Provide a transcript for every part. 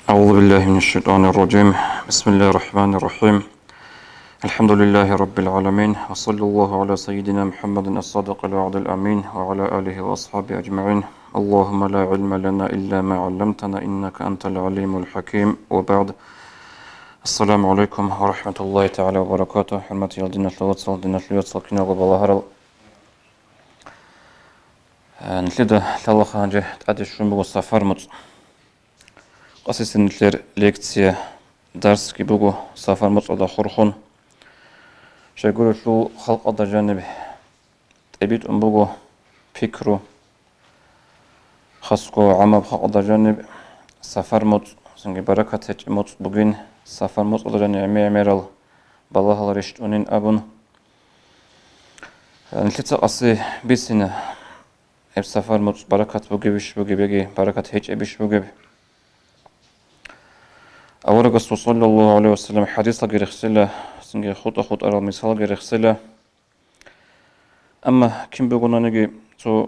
أعوذ بالله من الشيطان الرجيم. بسم الله الرحمن الرحيم. الحمد لله رب العالمين، وصلى الله على سيدنا محمد الصادق الوعد الأمين وعلى آله وأصحابه أجمعين. اللهم لا علم لنا إلا ما علمتنا إنك أنت العليم الحكيم. وبعد، السلام عليكم ورحمة الله تعالى وبركاته. حرمة يالدين الواتسال دين الواتسال كنا وبالله نتلدا تلاخا جه تأدي شنبو سفر مت قصص نتلر ليكتسيا درس كي بوغو سفر مت على خرخون شايقول شو خلق أدا جانب تبيت بوغو فكرو خاصكو عما بخلق أدا جانب سفر مت سنجي بركة هج مت بوغين سفر مت أدا جانب عميرال بالله رشتونين أبون نتلتا قصي بيسنا اب سفر مت بركة بوغي بيش بوغي بيجي بركة هج بيش بوغي أورا قصو صلى الله عليه وسلم حديث لغي رخصلة سنجي خط أرى المثال لغي رخصلة. أما كم بيقولنا نجي تو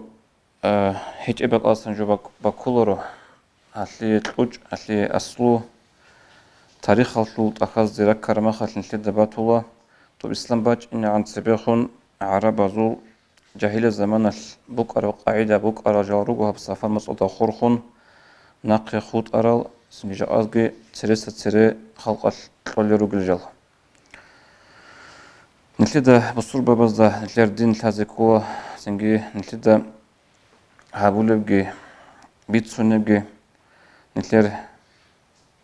هيج إبق أصلا جو بكولورو هتلي تلوج هتلي أصلو تاريخ هتلو تأخذ زيرك كرما خاتن تلي دباتولا تو إسلام باج إن عن سبيخون عرب زول جاهل الزمان بوك أرى قاعدة بوك أرى جاروغو بصفان مسؤول خورخون ناقي خوت أرى سنجي أزجي تريسة تري خلق تولي روغل جال نتلدا بصور بابزدا نتلر دين تازيكوا سنجي نتلدا هابولبجي بيتسونبجي نتلر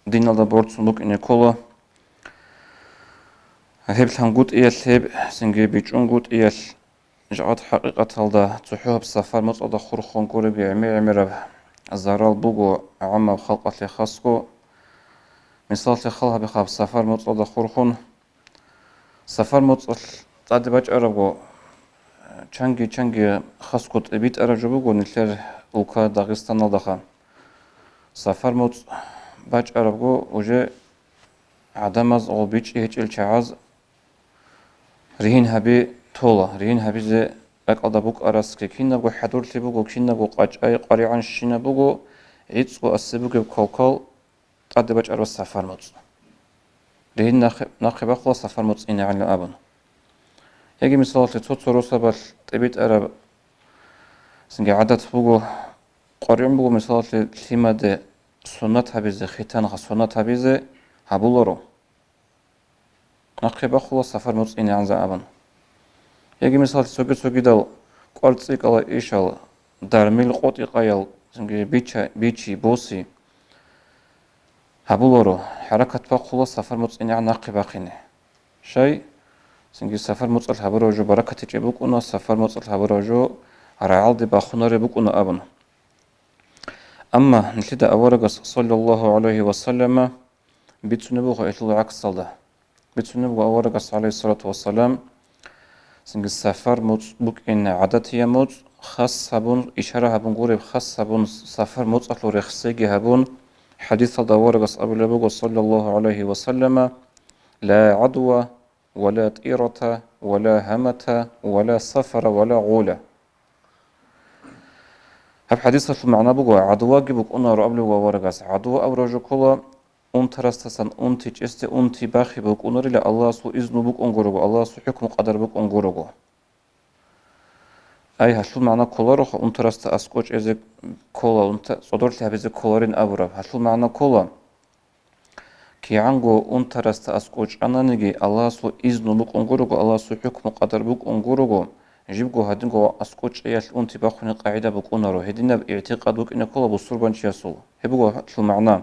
دين الله بورد سنوك إني كولا هيب الهنجوت إيال هيب سنجي بيجونجوت إيال جعات حقيقة هالدا تحوه بسفر مصعد خورخون كوربي عمير الزرال بوغو عما بخلقة لخاصكو مثال تخلها بخاب سفر مصعد خورخون سفر مصعد تعدي باج أرغو چنگی خاصكو تبيت أرجو بوغو نتلر أوكا داغستان الدخا سفر موت باج أرغو وجه عدمز أو بيج إيج الشعاز رهين هبي تولا رهين هبي زي لك أدبوك أراسك كينا بو حدور تبوغو كينا بو قاج أي قريعان شينا بوغو عيدسكو أسيبوغو بكوكال تعدي باج أرغو سفر موت رهين ناقي بخلا سفر موت إني عن الأبن يجي مثال تتوتو روسا بال تبيت أرب سنجي عدد بوغو قريم بوغو مثال تليما دي سنة هبيزي خيتان سنة هبيزي هبولورو ناقي بخلا سفر موت إني عن زعبن يجي مثال سوغي دال قرصيق على إيشال دارميل قوتي قايل سنجي بيتشي بوسي هبولورو حركة بخلا سفر موت إني عن ناقي باقيني شاي سنجي سفر مصل هبروجو بركة تجيبوك أنا سفر مصل هبروجو رعال دي باخونا ريبوك أنا أبن. أما نتلدا أورغس صلى الله عليه وسلم بيتسنبوغ إتلو عكس صلدا بيتسنبوغ أورغس عليه الصلاة والسلام سنجي سفر مصبوك إن عدد يموت خاص هبون إشارة هبون غورب خاص هبون سفر مصل رخصيجي هبون حديث صلدا أورغس أبو لبوغ صلى الله عليه وسلم لا عدوى ولا طيرة ولا همة ولا سفر ولا غولة. هب حديث المعنى بقى عدوى جبك أنا رأبل وورجاس عدوى أو رجو كلا ترستسن تيج است تي باخي بك أنا إلى الله سو إذن بك أنجرو الله سو حكم قدر بك أنجرو أي هالشو معنى كلا روح ترست أسكوش إذا كلا صدرت هبزي كلارين أبرب هالشو معنى كلا كي عنغو ترست أسكوش أنا نجي الله سو إذن بك أنجرو الله سو حكم قدر بك أنجرو جيبكو هادنكو أسكوش إياش أنتي باخوني قاعدة بك أنارو هدينا باعتقاد بك إن كلا بصوربان شياسول هبكو شو معنى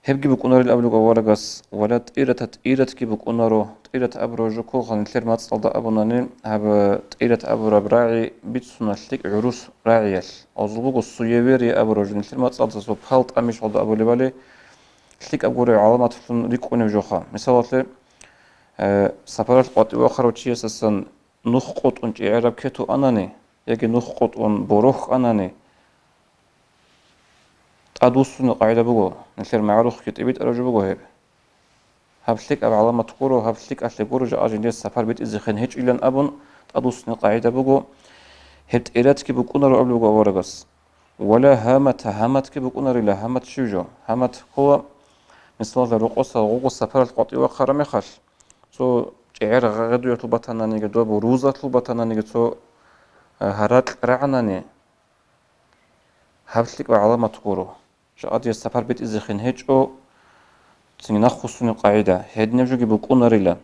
هبكي بك أناري الأبلغ ورقس ولا تئيرة كي بك أنارو تئيرة أبروجو كو خان التير ما تصل دا أبنانين هب تئيرة أبرو براعي بيتسونا لتك عروس راعيال أوزلوغو السيويري أبروجو التير ما تصل دا سو بحالت أميش غلدا أبو لبالي لتك أبوري علامات فلن ريكوني وجوخا مثالات سفرات قاطي وآخر وشي أساسا نخقط أنت عرب كتو أناني يجي نخقط أن بروخ أناني أدوسنا قاعدة بقول نصير معروف كتبيت أرجو بقول هبليك أب علامة كورو هبليك أشلي كورو جا أجندي السفر بيت إذا خن هيج إلى أبون أدوسنا قاعدة بقول هبت إيرات كي بكون رو قبل بقول ورقص ولا هامت كي بكون ريلا هامت شوجو هامت هو مثال رقصة غوغ سفر القطي وخرم خش تو جعر غدو يطلبتنا نيجي دو بروزة طلبتنا نيجي تو هرات رعناني هبتلك وعلامة تقولو شاد السفر بيت إزخين هيج أو سنين خصوصي القاعدة هيد نجوجي بكون ريلا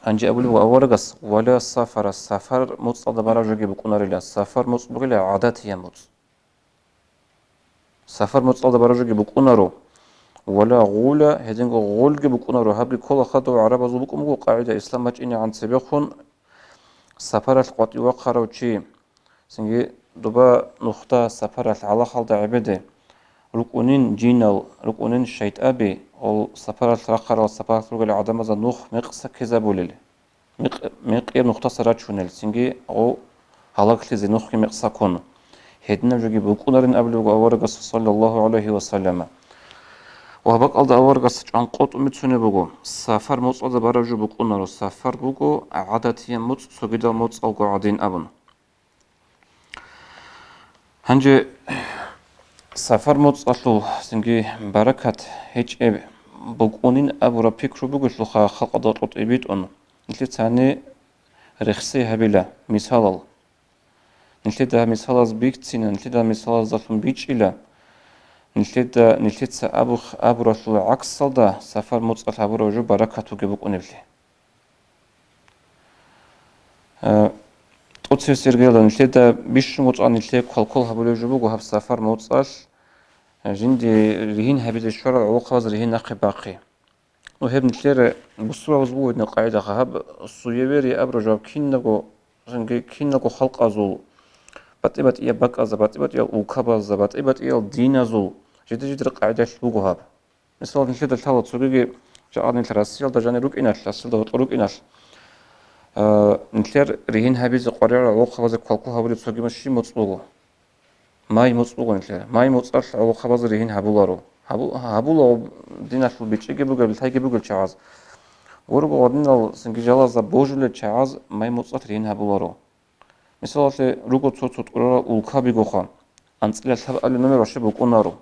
أنجي أقول وأورجس ولا السفر مصطلح براجوجي بكون ريلا السفر مصطلح عادات هي سفر مصطلح براجوجي بكون رو ولا غولا هيدين غول بكون رو هبلي كل خطوة عرب زوبكم قاعدة إسلام مجيني عن سبيخون سفر القطي وقرا وشي سنجي دوبا نقطة سفر على خالد عبده ركونين جينال ركونين شيت أبي أو سفر الرقر والسفر رجل عدم ذا نخ مقص كذا بولل مقير نقطة سرات شونل سنجي أو هلاك لزي نخ مقص كون هدنا جوجي بكونرين قبل وأورجس صلى الله عليه وسلم وهبق ألد أورجس عن قط متسوني بقو سفر موت ألد برجو بكونر سفر بقو عادتي موت سجدا موت أو قاعدين أبن هنجي سفر متصلو سنجي بركة هيج بقونين أبو ربيك بقول لخا خلق ضغط إبيت أن نتلي تاني رخصي هبلا مثال نتلي ده مثال بيك تينا نتلي ده مثال زلفن بيج إلا نتلي تا أبو رسول عكس ده سفر متصل أبو رجو بركة تجيبك أنبلي تقصي سيرجيلا نتلي ده بيش متصل نتلي كل هبلو جبوك وهب سفر متصل جندي رهين هبيد الشرع وقاز رهين نقي باقي وهب نتلر بصوا وزبود نقاعدة هب الصيبيري أبرجوا كينكو خلق أزول بتبت إيا بك أز بتبت إيا وكبز بتبت إيا الدين أزول جد قاعدة شلوجو هب مثلا نتلر الثالث سوقي جاء نتلر السيل دجاني روك إناش السيل روك إناش نتلر رهين هبيد قريرة وقاز كلكو هبلي سوقي مشي مطلوبه ماي مصبوغ نتلا ماي مصر أو خبز رهين هبولارو هبولو دينا شو بيتشيكي بقول بتهاجي بقول شعاز وربو ودينا سنجيجالا زبوجل شعاز ماي مصر رهين هبولارو مثلا روكو تصوت قرارا أولكا بيجوخا أنتلا الحب قال نمر رشة بكونارو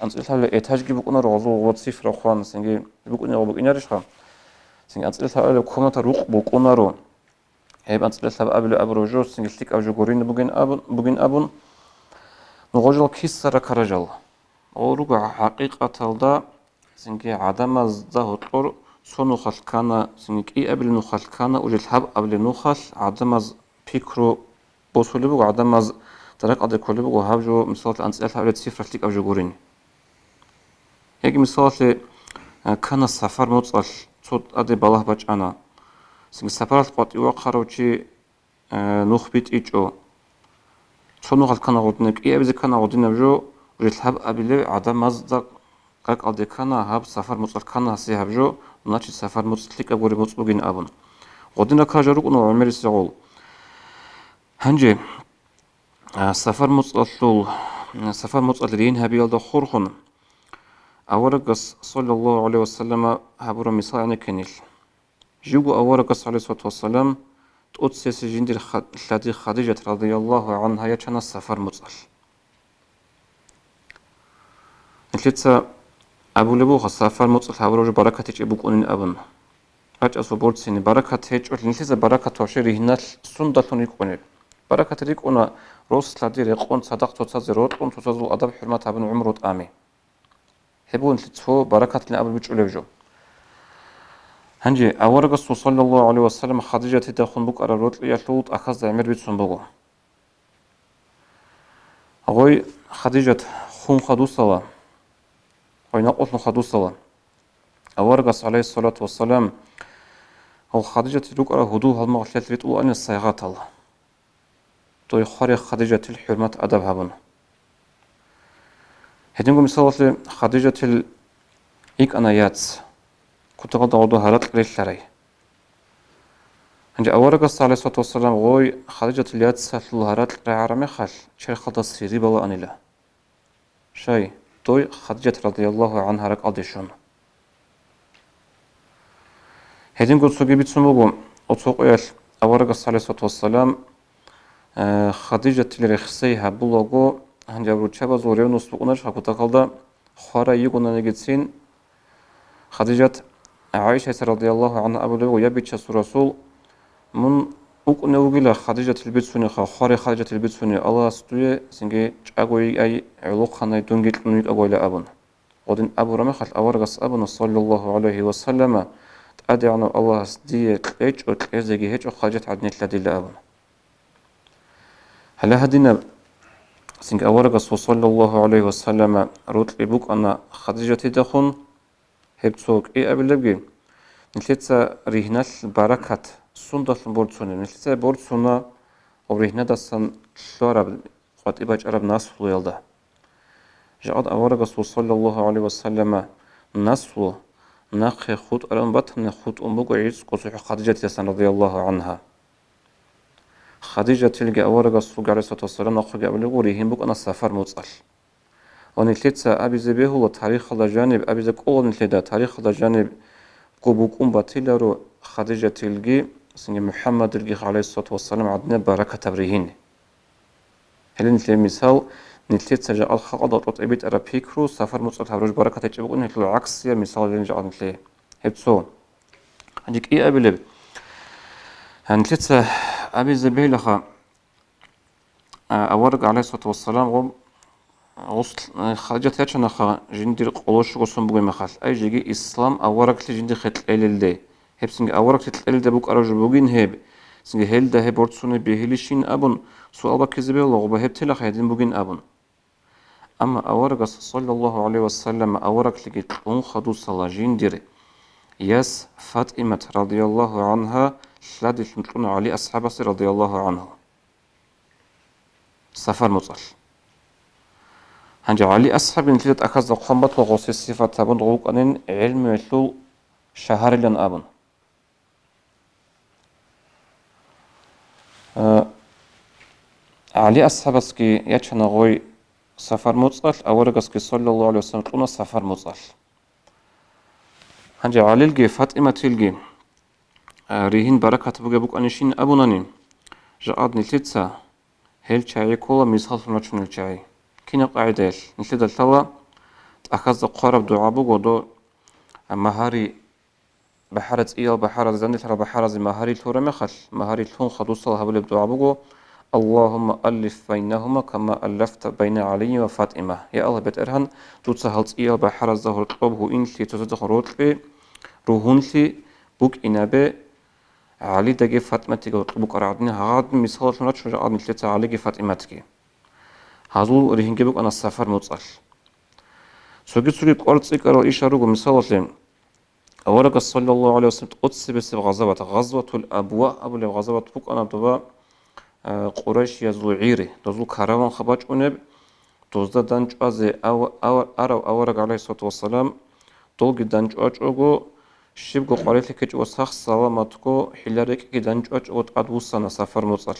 أنتلا إتهاج بكونارو غزو غوت صفر أخوان سنجي بكونارو بكينارش خا سنجي أنتلا قال كوما تروق بكونارو هيب أنتلا قبل أبروجو سنجي تلك أبجو قرين بوجين أبون نغجل كيسر كرجل أورجع حقيقة تلدا سنجي عدم الزه طر سنو خلكنا سنجي قبل نخلكنا وجل حب قبل نخل عدم از بيكرو بوصل بقى عدم از طريق قد كل بقى هاجو مثال أنسأل حوالي صفر ليك أو جورين هيك مثال كان السفر متصل صوت أدي بالله بج أنا سنجي سفرات قط يوقعوا نخبت إيجو شنو غلكنا غودنك إيه أبزي كنا غودنا بجو ريتلهب أبيلي عدم مزدق قاك أدي كنا هاب سفر مصر كنا هسي هبجو ناتش سفر مصر تلك أبوري مصر بجين أبن غودنا كاجروك أنو عمري سيغول هنجي سفر مصر لين هبي يلدا خورخون أورقس صلى الله عليه وسلم هبورا مثال كنيل جيبو أورقس عليه الصلاة والسلام تقدس سجين دي خديجة رضي الله عنها يتشنا السفر مصر نتلتسا أبو لبوخ السفر مصر هبروج بركة تجيبوك أنين أبن هاج أصبورت سيني بركة تجيب نتلتسا بركة توشيري هنال سندة يكوني بركة تريك أنا روس لدي ريقون صدق تتزيروت قون تتزو أدب حرمة ابن عمروت آمي هبو نتلتسو بركة لين أبو بيج أوليفجو هنجي أورغس صلى الله عليه وسلم خديجة تدخل بك على روت ليشلوت أخذ عمر بيت سنبغو أغوي خديجة خون خدو صلاة وينقل خدو صلاة أورغس عليه الصلاة والسلام هو خديجة تلوك على هدو هالمغشلات ريت أن الصيغات الله تو يخاري خديجة الحرمة أدب هبن هدينكو مثال خديجة إيك أنا ياتس كنت قد أعوضو هالات ليش لري هنجي أورغس عليه الصلاة والسلام غوي خديجة الياتس هالات لري عرمي خال شير خلطة سيري بلا أنيلا شاي توي خديجة رضي الله عنها رك أديشون هدين قد سوقي بيتسموغو أطوق إيش أورغس عليه الصلاة والسلام خديجة تلرخسيها بلغو هنجابرو تشابا زوريو نصبقناش حكوتا خارا يقولنا نجدسين خديجة عائشة رضي الله عنها أبو يبيتش رسول من أقنوغلا خديجة البيتسوني خاري خديجة البيتسوني الله ستوي سنجي أقوي أي علوق خاني دونجيت لنويت أقوي لأبن ودين أبو رمخل أورغس أبن صلى الله عليه وسلم أدعنا الله سدية إيج وتلقيزي هيج وخرجت عدني تلادي لأبن هلا هدينا سنج أورغس صلى الله عليه وسلم روت لبوك أنا خديجة تدخن هبتوك إيه أبي لبجي نتلتسا ريهنال بركة سندة بورتسوني نتلتسا بورتسونا وريهنا دسان شلارب قد إباج أرب ناس يلده جاءت أورغس صلى الله عليه وسلم نسلو ناقي خود أرم بطن خود أمبوك عيس قصوح خديجة يسان رضي الله عنها خديجة تلقى أورغس صلى الله عليه وسلم ناقي قبل غوريهم بوك أنا سفر متصل ونتلتسا أبي زبيه الله تاريخ الله جانب أبي زك أول نتلدا تاريخ الله جانب قبوك باتيلارو خديجة تلقى سنجي محمد تلقى عليه الصلاة والسلام عدنا بركة تبريهن هل نتلقى مثال نتلتسا جاء الخقضة وطعبيت أرى بيكرو سفر متصل هبروج بركة تجيبون نتلو عكس يا مثال اللي جاء نتلقى هبتسو عندك إيه أبي لب نتلتسا أبي زبيه لخا أورق عليه الصلاة والسلام غسل خرجت هاتشنا خا جندير قلوش غسل بقول مخال أي جيجي إسلام أورق لجندي خت الإلدي هب سنج أورق خت الإلدي بوك أرج بوجين هب سنج هل ده هب ورتسون بهليشين أبون سؤال بكذب الله وبهب تلا خيدين بوجين أبون أما أورق صلى الله عليه وسلم أورق لجت أون خدو صلا جندير يس فاطمة رضي الله عنها شلادت متلون علي أصحابه رضي الله عنه سفر مصل هنجا علي أصحاب نتلت أكاز قمت وغوصي الصفات تابون غوك أنين علم مثلو شهر لن أبن علي أصحاب اسكي يتشنا غوي سفر مصل أورغسكي صلى الله عليه وسلم تلونا سفر مصل هنجا علي الجي فاطمة تلجي ريهن بركة بوغا بوك أنشين أبنانين جاءت نتلتسا هل شاي كولا مثال فنوشن الشاي كنا قاعدة نتلد الثلا أخذ قارب دعاء بودو مهاري بحارة إيال بحارة زند ترى بحارة مهاري تورا مخل مهاري تون خدوص الله بل بدعاء بودو اللهم ألف بينهما كما ألفت بين علي وفاطمة يا الله بترهن توتسهلت إيال بحارة ظهر طلبه إنتي تزدخروت بي روحنتي بوك إنابي علي دقي فاطمة تيجي بوك أرادني هاد مثال فنوشن جاء نتلد علي فاطمة تيجي هذول رهنجبوك أنا السفر متصل سوغي قرص إكرا إشارة مثال أورق صلى الله عليه وسلم قدس بس غزوة الأبواء أبو غزوة بوك أنا بدوا قريش يزوعيري تزول كاروان خباج أنب تزدا دانج أزي أو أورق عليه الصلاة والسلام تولج دانج أجو شبكو قريت لك وسخ سلامتكو حلارك دانج أجو أدوسنا سفر متصل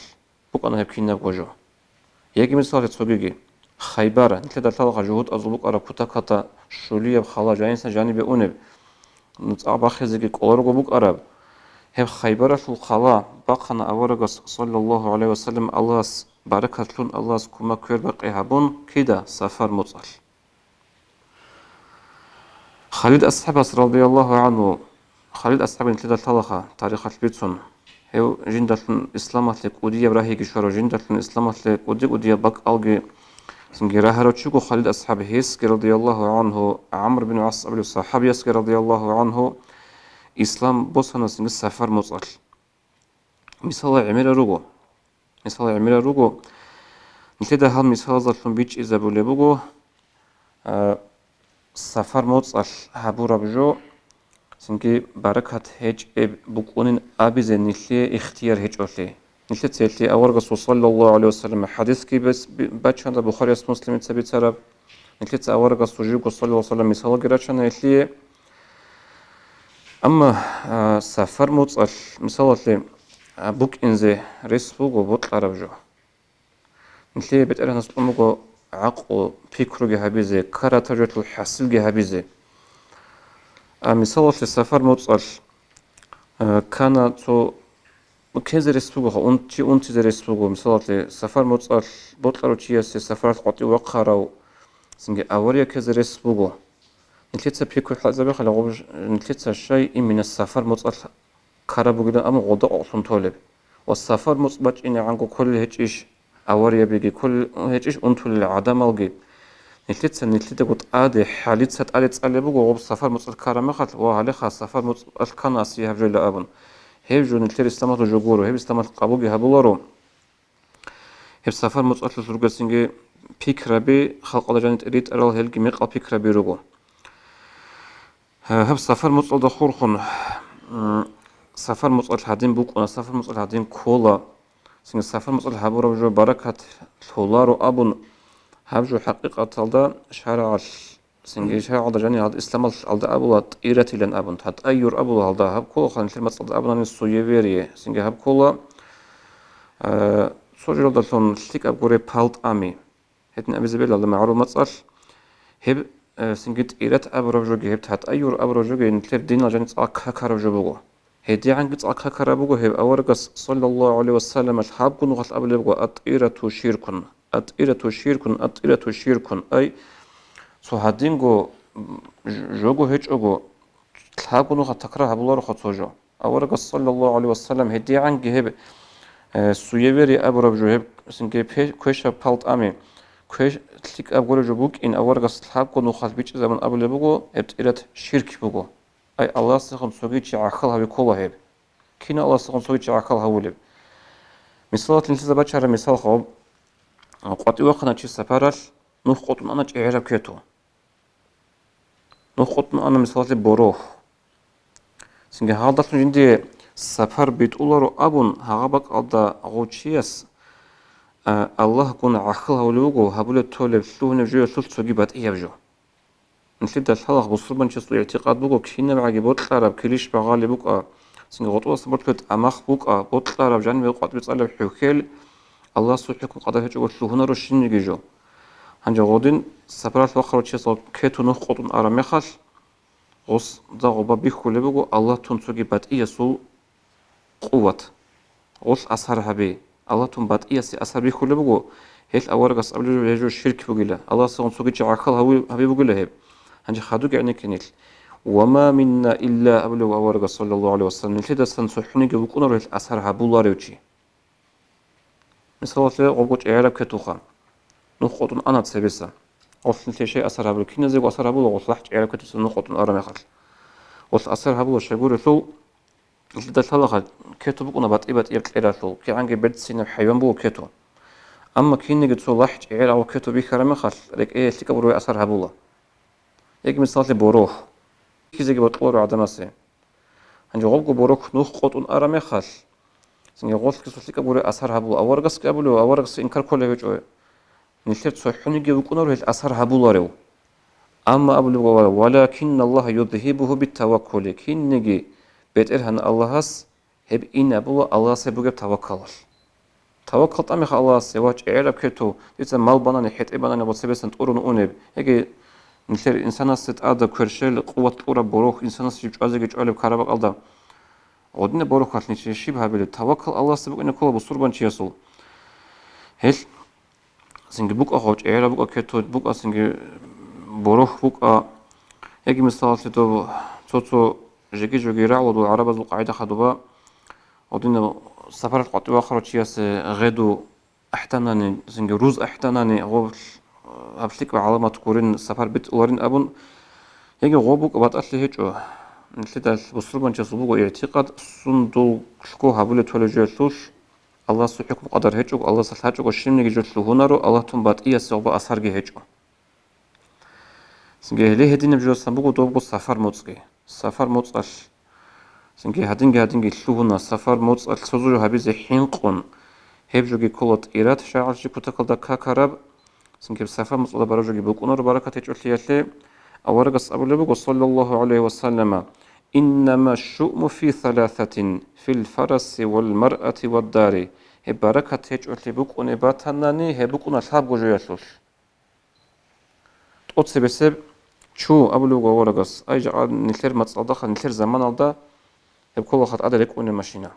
بوك أنا هبكينا بوجو يجي مثال تسوقي خيبرة نتلقى تلقى جهود أزلوك أرى كتاكتا شولية بخلا جاينسا جانب أونب نتعب خزيك قلرق بوك أرب هب خيبرة الخلا بقنا أورغس صلى الله عليه وسلم الله بركة لون الله كما كير بقي هبون كده سفر متصل خالد أصحاب رضي الله عنه خالد أصحاب نتلقى تلقى تاريخ البيتسون هو جندة الإسلامات لك ودي براهي كشورو جندة الإسلامات لك ودي بق ألقي سنجرا هرتشوكو خالد أصحاب هيسك رضي الله عنه عمرو بن عاص أبو الصحابي يسك رضي الله عنه إسلام بوسنا سنج السفر مصل مثال عمير روغو نتدا هل مثال ظلفن بيج إذا بولي سفر مصل هابو ربجو سنجي بركة هيج بقونين أبي زي نتلي اختيار هيج أولي نتلي تسيتلي أورغس صلى الله عليه وسلم حديث كي بس باتشان بخاري اس مسلم تسبي تراب نتلي أورغس وجيكو صلى الله عليه وسلم مثال غيراتشان نتلي أما سفر مصل مثال بوك إنزي ريسبوك وبوت عربجو نتلي بتقرأ ناس أمكو عقو بيكرو جهابيزي كارا تجرت الحسل جهابيزي مثال السفر مصل كان تو كيزرس بوجو أنت زرس بوجو مثلا سفر متصل بطلوا تياس سفرات قطي وقارو سنجي أوريا كيزرس بوجو نتيجة بيكو حزب خلا غوج نتيجة شيء من السفر متصل كاربو جدا أما غضاء أصلا طالب والسفر مصبت إني عنكو كل هيك إيش أوريا بيجي كل هيك إيش أنتو العدم الجي نتيجة قط عادي حاليت ست عادي تسأل بوجو غوب سفر متصل كارم خات وهالي خاص سفر متصل كناسي هفجر لأبن هيفجو نتيجة استمت جوجورو هيف استمت قابوجي هبولارو هيف سفر متصل سرقة سنجي بيك ربي خلق الله جانت إريد أرال هلقي ميقال بيك ربي رجو هب سفر متصل دخور خن سفر متصل هادين بوك أنا سفر متصل هادين كولا سنگ سفر متصل هبورا جو بركة تولارو أبون هبجو حقيقة تلدا شرع سنگ شرع جاني هاد إسلام الدا أبولا إيرتي لن أبون هاد أيور أبولا هالدا هب كولا خان تلمت متصل أبولا نسويفيري سنگ هب كولا سوجل دلتون تلك أبوري بالت أمي هتن أبي زبيل الله معروف متصل هب سنجت إيرت أبروجوجي هب تحت أيور أبروجوجي نتلر دين لجانت أكاكاروجوجو هدي عنك أكاكاروجو هب أورجس صلى الله عليه وسلم الحاب كن وقت أبلغو أطيرة شيركن أطيرة شيركن أطيرة شيركن أي سو هادينجو جوجو هيج أجو الحاب كن وقت تكره بلور خطوجو أورجس صلى الله عليه وسلم هدي عنك هب سويبري أبروجو هب سنجي كويشة بالت أمي كويش تلك أقول جبوك إن أورجس الحاب كونو خالبيش زمن أبل بوجو إبت شرك بوجو أي الله سخن سويتش عقلها بكله هيب كنا الله سخن سويتش عقلها ولب مثال تنتظر بشر مثال خوب قط وقنا شيء سفرش نخقط أنا جعير كيتو نخقط أنا مثال بروح سنج هذا عندي سفر بيت أولارو أبون هغبك أدا غوتشيس الله كون عقلها ولوجو هبول التولب شلون نجوا شلون تجيبات إيه بجو نسيت الحلقة بصربا شو اعتقاد بوكو كشينا معي بطلع كليش بغالي بوكا سنج غطوة صبرت أمخ بوكا بطلع جانب وقت بيتصلب حكيل الله سبحانه قدر هجوا شلون هنا رشين يجيجو هنجا غودين سبرات وخر وشيصو كيتو نخقطن أرميخش غص ضغبا بيخو لبوكو الله تنسجيبات إيه سو قوة غص أسهر هبي الله تنبات إيه سي أسهر بيخو لبوكو هيل أورغس قبل يجوا شرك بوكيلا الله سبحانه سوجي عقل هبي بوكيلا هيب هنجي خادوك يعني كنيل وما منا إلا أبلغ أورغ صلى الله عليه وسلم نتيجة سنسحني جوكونا ريت أسهرها بولاريوتشي مثلا تلا قوقت إعراب كتوخا نخوتون أنا تسبسا أصل شيء أسهرها بول كنا زي أسهرها بول وصلح إعراب كتوس نخوتون أرمي خل وصل أسهرها بول شجور ثو نتيجة ثلاثة كتو بكونا بات إبت إلى ثو كي عنك بيت سين حيوان بول كتو أما كنا جت صلح إعراب كتو بيخرم خل لك إيه تكبروا أسهرها بولا يجي مثال بروح كيزي بطلور عدمسي هنجي غلقو بروك نوخ قطن أرمي خال سنجي غلق كسوسيك أبوري أسهر هبول أورغس كابولو أورغس إنكار كله بيجوه نلتفت صحوني جيوكونا روح الأسهر هبول ريو أما أبولو ولكن الله يذهبه بالتوكل كين نجي بيت إرهن الله هس هب إن أبوه الله سيبوغ بتوكل توكل طمخ الله سواج إعراب كتو يتسا مال بناني حيت إبناني وصيبسن تقرون أونب هيجي نتر إنسان ستأذى كرشل قوة أورا بروح إنسان سيجوا أزج جعله كهرباء الله ودنا بروح هاتني شيء بهابيل توكل الله سبق إن كله بصوربان شيء هل سنج بوك أخوج إعلا بوك كتود بوك سنج بروح بوك يجي مثال تدو توتو جيجي رعود العرب ذو قاعدة خدوبا ودنا سفرت قطوة آخر شيء غدو أحتناني سنج روز أحتناني غو هبشتك علامة كورين سفر بيت أورين أبون يجي غوبوك واتأتلي هيجو نتلتا بصربان جسوبوك اعتقاد صندوق شكو هابولي تولجو يسوش الله سبحانه قدر هيجو الله سلحاجو وشيم نيجي جوتلو هنارو الله تنبات إيا سيغبا أسهرجي هيجو سنجي ليه هدين بجو سنبوكو دوبو سفر موتسكي سفر موتسال سنجي هدينجي تلو هنا سفر موتسال سوزو هبيزي حينقون هيبجوجي كولت إيرات شاعرجي كتاكل دا كاكارب سنجي سفر موتسال براجوجي بوكونار بركة هيجو ليالي أورغس أبو صلى الله عليه وسلم إنما الشؤم في ثلاثة في الفرس والمرأة والدار هباركة هيجو لبوك ونباتناني هبوك ونصحاب جوجيسوس تقصي بسبب شو أبلغ أورغس أي جعل نثير متصدق نثير زمان الله هبكل خط أدرك ونمشينا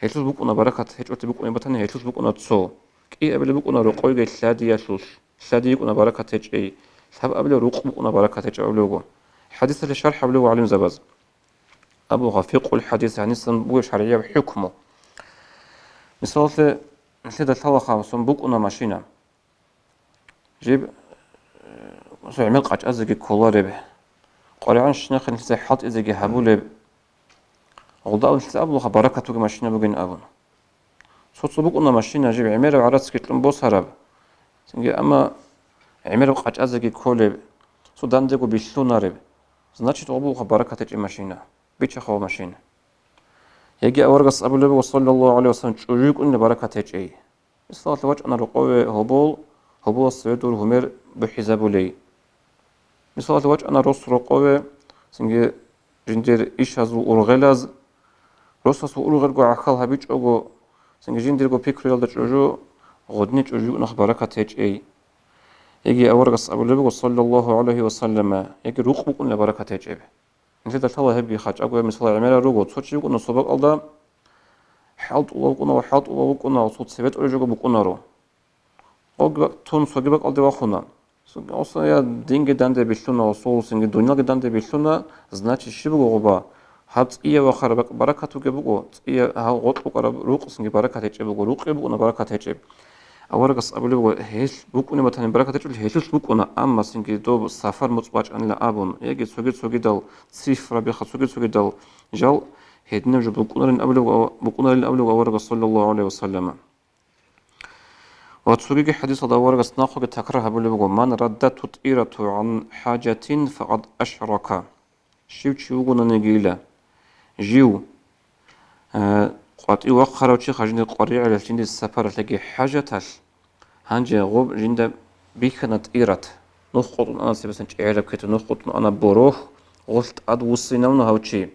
ჰეჩუს ბუკუნა ბარაკათ ჰეჭოთი ბუკუნა ბათანი ჰეჩუს ბუკუნა ცო კი აბლე ბუკუნა რო ყოიგე ლადიაშუს ლადი იკუნა ბარაკათ ჰეჭი ლაბ აბლე რო ყუკუნა ბარაკათ ჰეჭი აბლეგო حديث الشرح ابلغ علم زبز ابو فقه الحديث عن السن بو شرعيه بحكمه مثال مثل الثلاثه خمسون بقنا ماشينه جيب سعمل قاج ازغي كولارب قرعان شنخ انت حط ازغي هبول oldu انت ابلغ بركته ماشينه بugün abun soçlu buguna ماشينه جيب عمر عرس كتلم بو سراب çünkü ama عمر قاج ازغي كولب судан дего биллунареб значит обуха баракат эти машина бича хо машина яги аваргас абулебе саллаллаху алейхи вассалам чужук ун баракат эти ислат вач ана руқове хобол светур хумер бихизабулей ислат вач ана рос руқове синге жиндер иш азу ургелаз росасу ургелго ахал хабич ого синге жиндерго пикрелда чужу годни чужук нах баракат эти يجي أورجس أبو النبي صلى الله عليه وسلم يجي روح بكون لبركة تجيب مثل تلا هبي خاج أقوى مثل عمل روجو تصير يكون صباح الله حاط الله بكون وحاط الله بكون وصوت سبت أرجو بكون رو أقوى تون سجبك الله واخونا أصلا يا دين جدًا ده بيشلونا وصول سنج الدنيا جدًا ده بيشلونا значит شبه غبا حط إيه وخربك بركة تجيبه إيه ها غط بكرة روح سنج بركة تجيبه روح يبكون بركة تجيب أورجس أبو النبي هيل بكون مثلا بركة تجيب هيلش بكون أما سنج دوب سفر مصباح عن الأبون يجي سوجي دال صفر بيخ سوجي دال جال هدنا جو بكون الأول أورجس صلى الله عليه وسلم وتسوقي حديث هذا ورقة ناخذ تكره بلوغ من رد تطيرة عن حاجة فقد أشرك شيو نجيلة جيو قطي وقرا وشي خرجني قريع على جند السفر تلاقي حاجة تاش هنجي غوب جند بيخنا تطيرت نخط أنا سبسن تعرف كت نخط أنا بروح قلت أد وصينا من هوتشي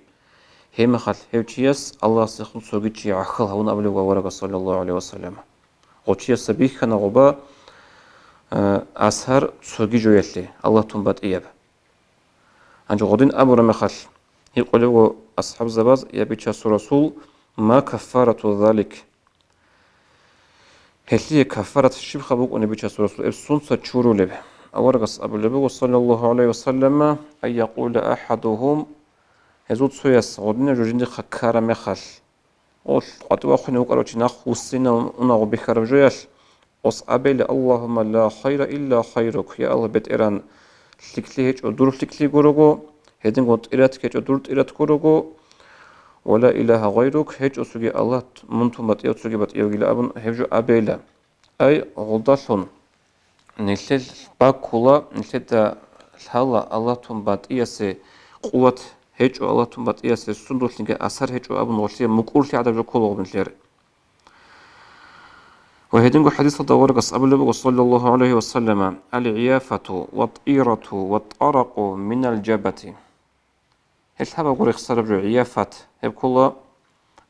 هم خل هوتشيس الله سخن سوقي عخل هون أبلغ ورقة صلى الله عليه وسلم قوتشي السبيخ كان غبا أسهر سوقي جويلي الله تنبت إياب أنجو غدين أبو رمخل يقولوا أصحاب زباز يبيتشاس رسول ما كفارة ذلك هل كفارة الشبخ بوك ونبيتشاس رسول إبسونسا تشورو لب أورغس أبو لبو صلى الله عليه وسلم أن يقول أحدهم هزود سويس غدين جوجين خكار مخل قلت قطوا خني وقالوا ناخ وسينا وناغ بخرب جويش أصعبي اللهم لا خير إلا خيرك يا الله بيت إيران لكلي هيج ودور لكلي غورغو هيدن قلت إيرات كيج ودور إيرات غورغو ولا إله غيرك هيج أسوجي الله منتم بات يوتسوجي بات يوغيلا أبن هيجو أبيلا أي غلطاشون نسل باكولا نسل الحالة الله تنبات إياسي قوة هيج الله تنبات إياسي سندول لنجا أثر هيج أبن وشي مقول في عدد كل من لير وهيدنجو حديث الدوار قص أبو النبي صلى الله عليه وسلم العيافة والطيرة والطرق من الجبة هل هذا قول يخسر عيافة هب كله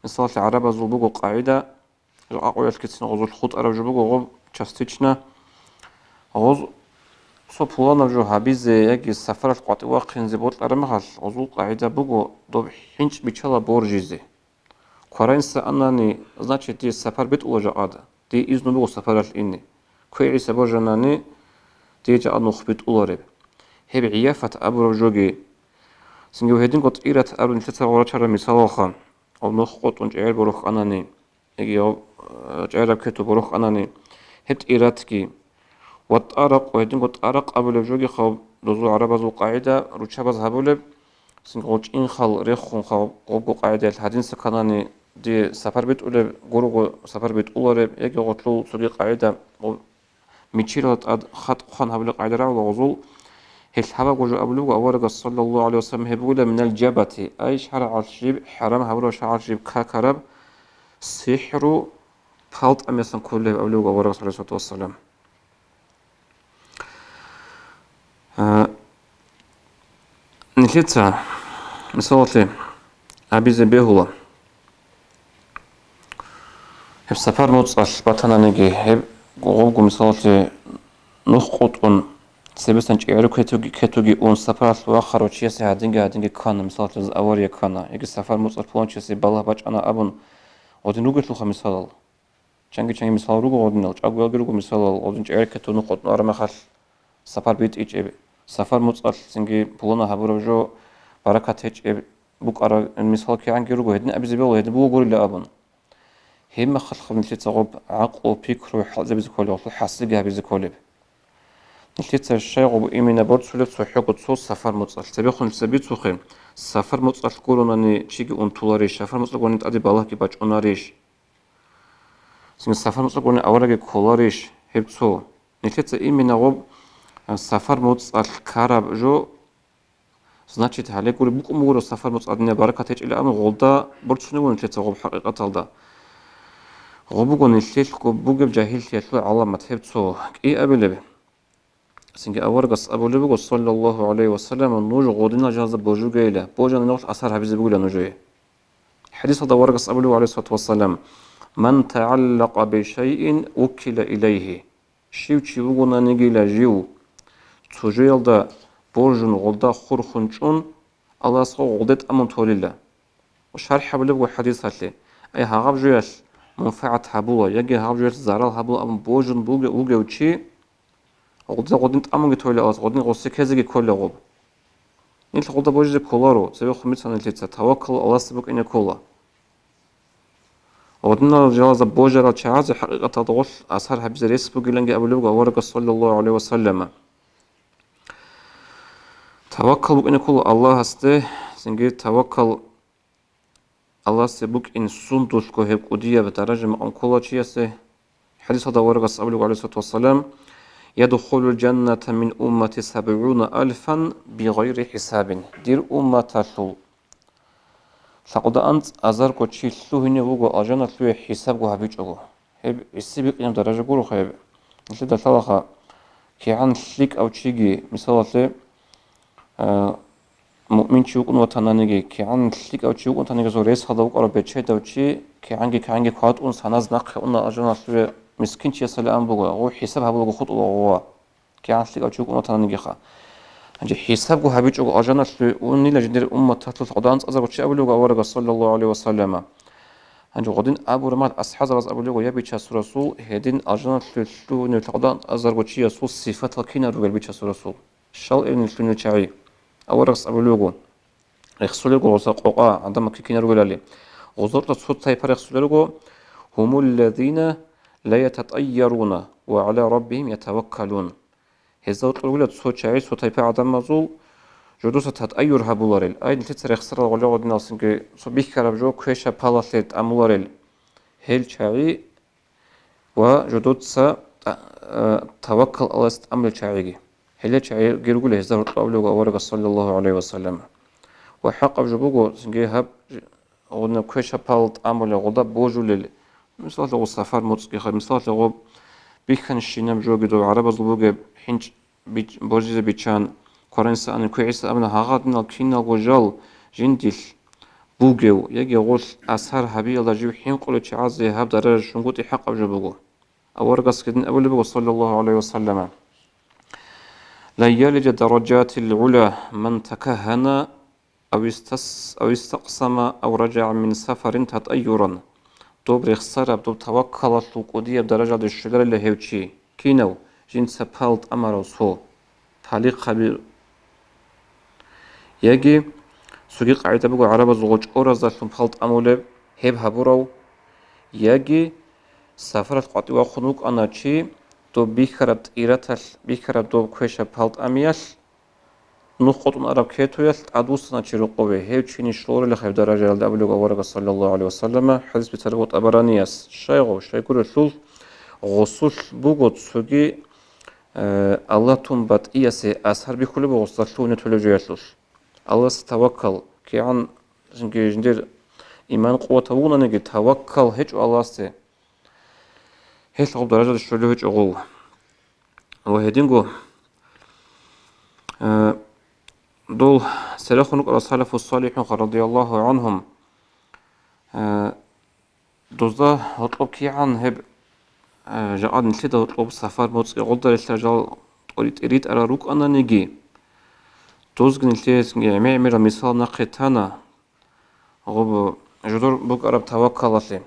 مثال العرب زوبوجو قاعدة أقول لك تسمع غزو الخط أرب جوبوجو غب تشستيشنا غز صبولا نرجو هابيز يجي السفر القطع واقين زبوت أرمخل غزو قاعدة بوجو دوب حنش بيشلا بورجيزي قرين سأنني значит دي السفر بيت وجا عادة دي إذن بو سفرات إني كوي سبب جناني دي جاء نخبت أولارب هب عيافة أبو رجوجي سنجو هيدين قط إيرات أبو نتسا ورشارة مثال خان أو نخقط ونجعل بروخ أناني يجي أو جعل بكتو بروخ أناني هبت إيراتكي وطارق وهيدين قط أرق أبو رجوجي خاب دوزو عربة زو قاعدة روشابز هبولب سنجو إن خال ريخون خاب قوبو قاعدة الحدين سكاناني دي سفر بيت أولى غورغو سفر بيت أولى يجي غطلو سوري قاعدة ميتشيرات خط خان هبل قاعدة راو غزول هل حبا غجو أبلو أورغ صلى الله عليه وسلم هبولا من الجبة أي شرع الشيب حرام هبلو شرع الشيب كاكرب سحر فالط أميسان كله أبلو أورغ صلى الله عليه وسلم نكتا مثالتي أبي زبيهولا هب سفر موتصل باتنا نجي هب غولغو مثالتي نخقطون سبستان جيرو كتوغي اون سفر الواخر وشيسي هادينجا كان مثالتي أوريا كان يجي سفر موتصل بلون شيسي بالله باج أنا أبن odin rugetlukha misalal. Changi misal rugo odinal, chagwelgi rugo misalal, odin cherketu nuqot aramakhal safar bit ichebe. Safar mutsal singi pulona haburavjo barakat ichebe. Bukara misal ki angi rugo hedin abizibel hedin buguri la abun. Hem خلق من تلت صعب عقل بيكرو حزب زكولي أصل حاسب جاب زكولي تلت الشيء عب إيمنا برد سلف صحيح قد صوص سفر متصل تبيخون سبيت سخين سفر متصل كورون أني شيء أنطولاريش سفر متصل كورن تأدي بالله كي باج أناريش سين سفر متصل كورن أورج كولاريش هبتو تلت إيمنا عب سفر متصل كارب جو значит عليك ولي بكم مورو سفر متصل دنيا بركة تيج إلى أمر غلطة برد شنو تلت عب حقيقة تلدا غبوغون الشيخ بوجب جاهل شيخ على ما تحبته إيه أبلبه سنجي أورقص أبو لبغو صلى الله عليه وسلم النوج غودنا جاز بوجو جيله بوجا نوش أثر حبيز بقول نوجي حديث هذا ورقص أبو لبغو عليه الصلاة والسلام من تعلق بشيء وكل إليه شيو تشيوغونا نجيلا جيو تجيل دا بوجن غلدا خورخنشون الله سخو غلدت أمن توليلا وشرح أبو لبغو حديث هاتلي أي هاغب جيش منفعة هبولا يجي هاغب جيش زارال هبولا أمن بوجن بوجا وجي غدين تأمل تولي أص غدين غصة كذا كل غب إنت غدا بوجد كولارو سبب خميس عن الجيتة توكل الله سبق إن كولا غدين الجواز بوجرا شعاز حقيقة تضغط أثر حبز ريس بقولنج أبو لبغا ورقة صلى الله عليه وسلم توكل بإن كولا الله هسته سنجي توكل الله سبق إن سندوش كهب قدية بدرجة من كولا شيء حديث هذا ورقة صلى الله عليه وسلم يدخل الجنة من أمة 70,000 بغير حساب دير أمة شو لقد أنت أزرق شيء شو هني وجو أجنة شو حساب جو هبيج أجو هب السبب إن درجة جورو خيب مثل ده ثلاثة كي عن شيك أو شيء مثلا مؤمن شو كن وطنانيجي كي عن شيك أو شيء وطنانيجي زوريس هذا وقرا بتشيد أو شيء كي عنك قات أون سناز نقح أون أجنة شو مسكين شيء سلام بقول هو حساب هبلغ خط هو كأصلي أشوف أمة تانية هنجي حساب جو هبيج جو أجنة وني لجندر أمة تطلع قدان أزرق شيء أبلغ أورق صلى الله عليه وسلم هنجي قدين أبو رماد أصحاب رز أبلغ يبي شاس رسول هدين أجنة شو نتقدان أزرق شيء رسول صفات كنا رجال بيش رسول شال إن شنو شعي أورق أبلغ رسول جو وساقوا عندما كنا رجال عليه وزرت صوت تايبر رسول جو هم الذين لا يتطيرون وعلى ربهم يتوكلون هزار الأولى صوت شعير صوت تايبر عدم مزول جدوسة تطير هبولاريل أي نتيجة خسر ولا غادي ناسين كي صبيح كربجو كويشة بالاسيت أمولاريل هيل شعير وجدوسة توكل الله استعمل شعير هيل شعير جرجول هزار الأولى وورق صلى الله عليه وسلم وحق بجبوجو سنجي هب غادنا كويشة بالت أمول غدا بوجول مثال لغو سفر متسقي مثال لغو بيخن الشينام جوجي دو عرب زلوجي حنج بوجي بيشان قرنس أن كويس أمنا هاغدنا كينا وجال جنديل بوجو يجي غوش أسهر هبي الله جيب حين قلو تعزي هب درجة شنقوتي حق بجبوجو أورقص كدن أول بجو صلى الله عليه وسلم لا يلج درجات العلا من تكهن أو استقسم أو رجع من سفر تطيرا دوبر خسارة دوب توكل القدية بدرجة الشلال اللي هيوتشي كينو جين سبالت أمر سو تعليق خبير يجي سوقي قاعدة بقول عرب زوج أورز لهم بالت أمولب هب هبورو يجي سفرة قطوة خنوق أنا شيء دوب بيخربت إيرتل بيخرب دوب كويشة بالت أميال نخط عرب كيتويل عدوسنا تشيرو قوي هيوتشي نشلور اللي خيب درجة الدبلو ورقة صلى الله عليه وسلم حديث بتربط أبرانياس شيء الشول غسول بوجود سوقي الله تنبت إياسي أسهر بكل بغسل شو نتولج يسوس الله ستوكل كي عن جندير إيمان قوة ونا نجي توكل هج الله سي هيك لغب درجة الشلو هج أغو وهدينجو دول سلخنك السلف الصالحين رضي الله عنهم دوزا هطلب كي عن هب جاء نتلد هطلب سفر موت يقدر الرجال أريد أرى روك أنا نجي دوزج نتلد معمر مثال نقتنا غب جدور بوك أرب توكل لي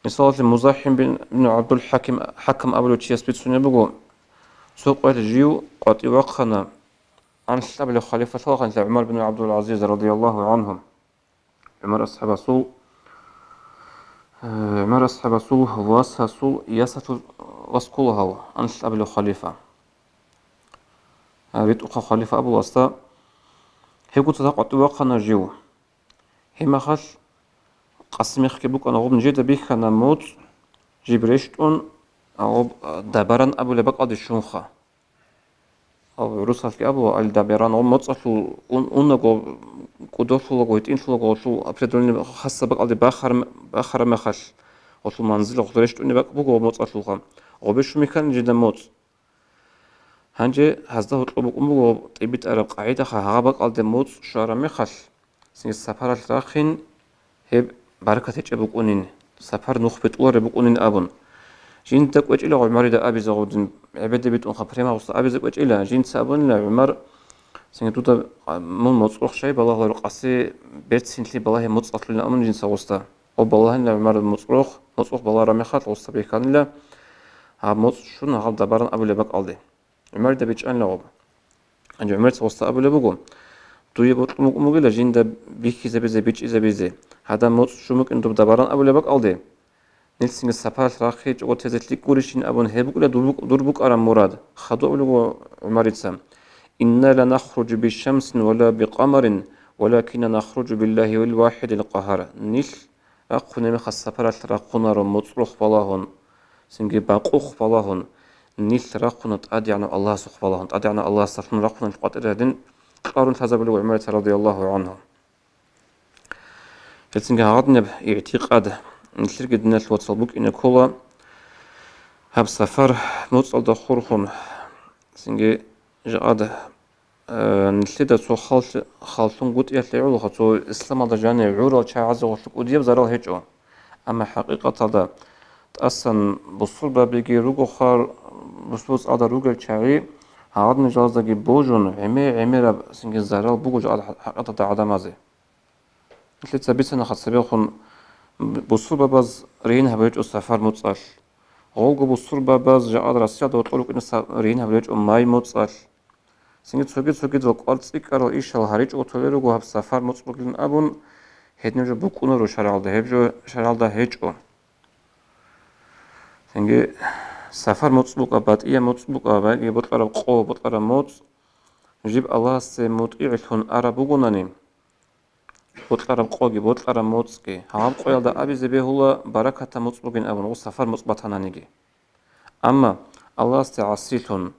مثال المزاحم بن عبد الحكم حكم أبو تشيس بيتسوني بقو سوق الجيو قد يوقنا عن الشعب الخليفة ثلاثة عمر بن عبد العزيز رضي الله عنهم. عمر أصحاب سوء عمر أصحاب سوء واسها سوء ياسة واسكولها عن الشعب الخليفة بيت أخا خليفة أبو واسطة هيكو تتاقع توقنا جيو هما خش قسم يخكي بوك أنا غوب نجيد بيك أنا موت جبريشتون أو دبران أبو لبق أدي الشنخة أو روسا في أبو الدبران أو متصل أنغو قدوشلو قويتين شلو شو أبتدوني خاصة بق أدي باخر مخش وشو منزل وخدريشتوني بق بوكو متصل خام غوبش ميكان جدا موت هنجي هزده طلبك أمو طيبت أرب قاعدة خهابك أدي موت شارع مخش سنج السفارة الراخين هب بركة تجيبك أنين سفر نخبة أور بقونين أبون جين تك وجه إلى عمر دا أبي زودن عبادة بيت أنخ بريمة وسط أبي زوج وجه إلى جين سابون لعمر سنگ تودا من مصروخ شيء بالله القصي بيت سنتلي بالله متصل لنا أمن جين سوستا أو بالله لعمر مصروخ بالله رمي خات وسط بيكان لا ها مص شون هذا دبرن أبو لبك عليه عمر دا بيج أن لعب عند عمر سوستا أبو لبقوم توي بطل مقبل جين دا بيكي زبيزة بيج زبيزة هذا مص شو ممكن تب دبرن أبو لبك عليه نلسين السفر راخيج وتزتلي كورشين أبون هبوك لا دربوك أرام مراد خدوا له عمر سام إنا لا نخرج بالشمس ولا بقمر ولكن نخرج بالله والواحد القهار نيل أقوى مخ السفر راقنا رمطرخ فلاهن سنجي باقوخ فلاهن نيل راقنا تأدي عن الله سخ فلاهن تأدي عن الله سخن راقنا القدر هذين قارن تزاب له عمر رضي الله عنه فسنجي عادنا باعتقاد نشر جدنا الواتسابوك إن كولا هب سفر موصل دخورهم سنجي جاد نشلد سو خالصون قط يطلعوا خطو إسلام هذا جاني عورة شاعز وشك ودياب زرال هجوا أما حقيقة هذا تأصلا بصور بيجي روجو خار بصوص هذا روجو شاعي هذا نجاز دقي بوجون عمي رب سنجي زرال بوجو جاد حقيقة عدم هذا نشلد سبيسنا خد سبيخون بصور باز رين هبلج السفر متصل غوغو بصور باز جاء راسيا دو طرق إن رين هبلج ماي متصل سنجد سوكيد وقارت سيكارو إيشال هاريج وطوليرو هب سفر متصل أبون هدنجو بكونو رو شرال ده هبجو شرال ده هجو سنجد سفر متصل أباد إيا متصل أباد إيا بطلر قو بطلر موت جيب الله سي مطيعلهن أرابوغوناني بطلر قوي بطلر موتسكي هم قوي دا أبي زبيهولا بركة مطلوبين أبن وسفر مطبطنا نيجي أما الله استعصيلهم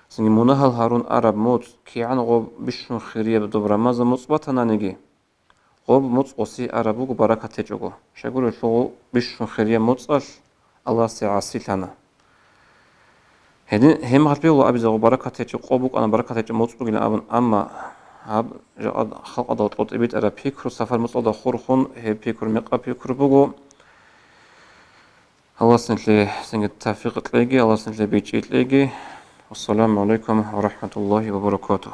سنجي منهل هارون عرب موت كي عن غوب بشون خيرية بدبر مازا مطبطنا نيجي غوب مطقسي عربوك بركة تجوغو شاقول شو بشون خيرية مطقش الله استعصيلنا هدين هم هالبيهولا أبي زغو بركة تجو قوبوك أنا بركة تجو مطلوبين أبن أما هاب جاد خلق دا طلت بيت أرا بيكرو سفر مطلع دا خورخون هي بيكرو مقا بيكرو بوغو الله سنتلي سنجد التوفيق تلاقي الله سنتلي بيجي تلاقي والسلام عليكم ورحمة الله وبركاته.